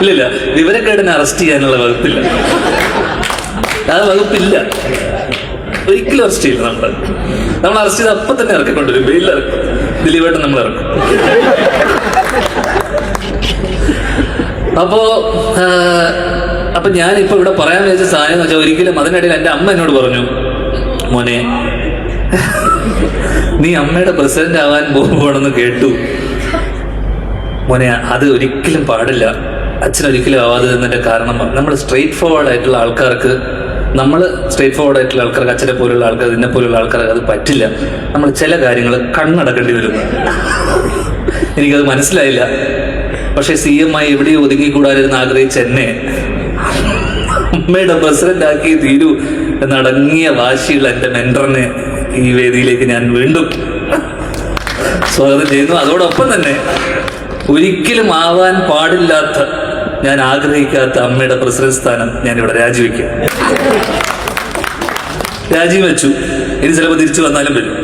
ഇല്ലില്ല, വിവരക്കേടിനെ അറസ്റ്റ് ചെയ്യാനുള്ള വകുപ്പില്ല. ആ വകുപ്പില്ല, ഒരിക്കലും അറസ്റ്റ് ചെയ്യില്ല. നമ്മൾ അറസ്റ്റ് ചെയ്ത് അപ്പം തന്നെ ഇറക്കിക്കൊണ്ടുവരും, വെയിലിൽ ഇറക്കും. ദിലീപേട്ടൻ നമ്മൾ ഇറക്കും. അപ്പൊ ഞാനിപ്പോ ഇവിടെ പറയാൻ വിചാരിച്ച സാധനം എന്ന് വെച്ചാൽ, ഒരിക്കലും അതിനിടയിൽ എൻ്റെ അമ്മ എന്നോട് പറഞ്ഞു, മോനെ നീ അമ്മയുടെ പ്രസിഡന്റ് ആവാൻ പോകുവാണെന്ന് കേട്ടു മോനെ, അത് ഒരിക്കലും പാടില്ല, അച്ഛനൊരിക്കലും ആവാതെ എന്നതിന്റെ കാരണം നമ്മൾ സ്ട്രെയിറ്റ് ഫോർവേഡ് ആയിട്ടുള്ള ആൾക്കാർക്ക് അച്ഛനെ പോലുള്ള ആൾക്കാർ, ഇതിനെ പോലുള്ള ആൾക്കാർക്ക് അത് പറ്റില്ല. നമ്മൾ ചില കാര്യങ്ങൾ കണ്ണടക്കേണ്ടി വരും. എനിക്കത് മനസ്സിലായില്ല. പക്ഷെ CM ആയി എവിടെയും ഒതുങ്ങിക്കൂടാതിരുന്ന് ആഗ്രഹിച്ച എന്നെ അമ്മയുടെ പ്രസിഡന്റ് ആക്കി തീരൂ എന്നടങ്ങിയ വാശിയുള്ള എൻ്റെ മെന്ററിനെ ഈ വേദിയിലേക്ക് ഞാൻ വീണ്ടും സ്വാഗതം ചെയ്യുന്നു. അതോടൊപ്പം തന്നെ ഒരിക്കലും ആവാൻ പാടില്ലാത്ത, ഞാൻ ആഗ്രഹിക്കാത്ത അമ്മയുടെ പ്രസിഡന്റ് സ്ഥാനം ഞാനിവിടെ രാജിവെച്ചു. ഇനി ചിലപ്പോൾ തിരിച്ചു വന്നാലും വരും.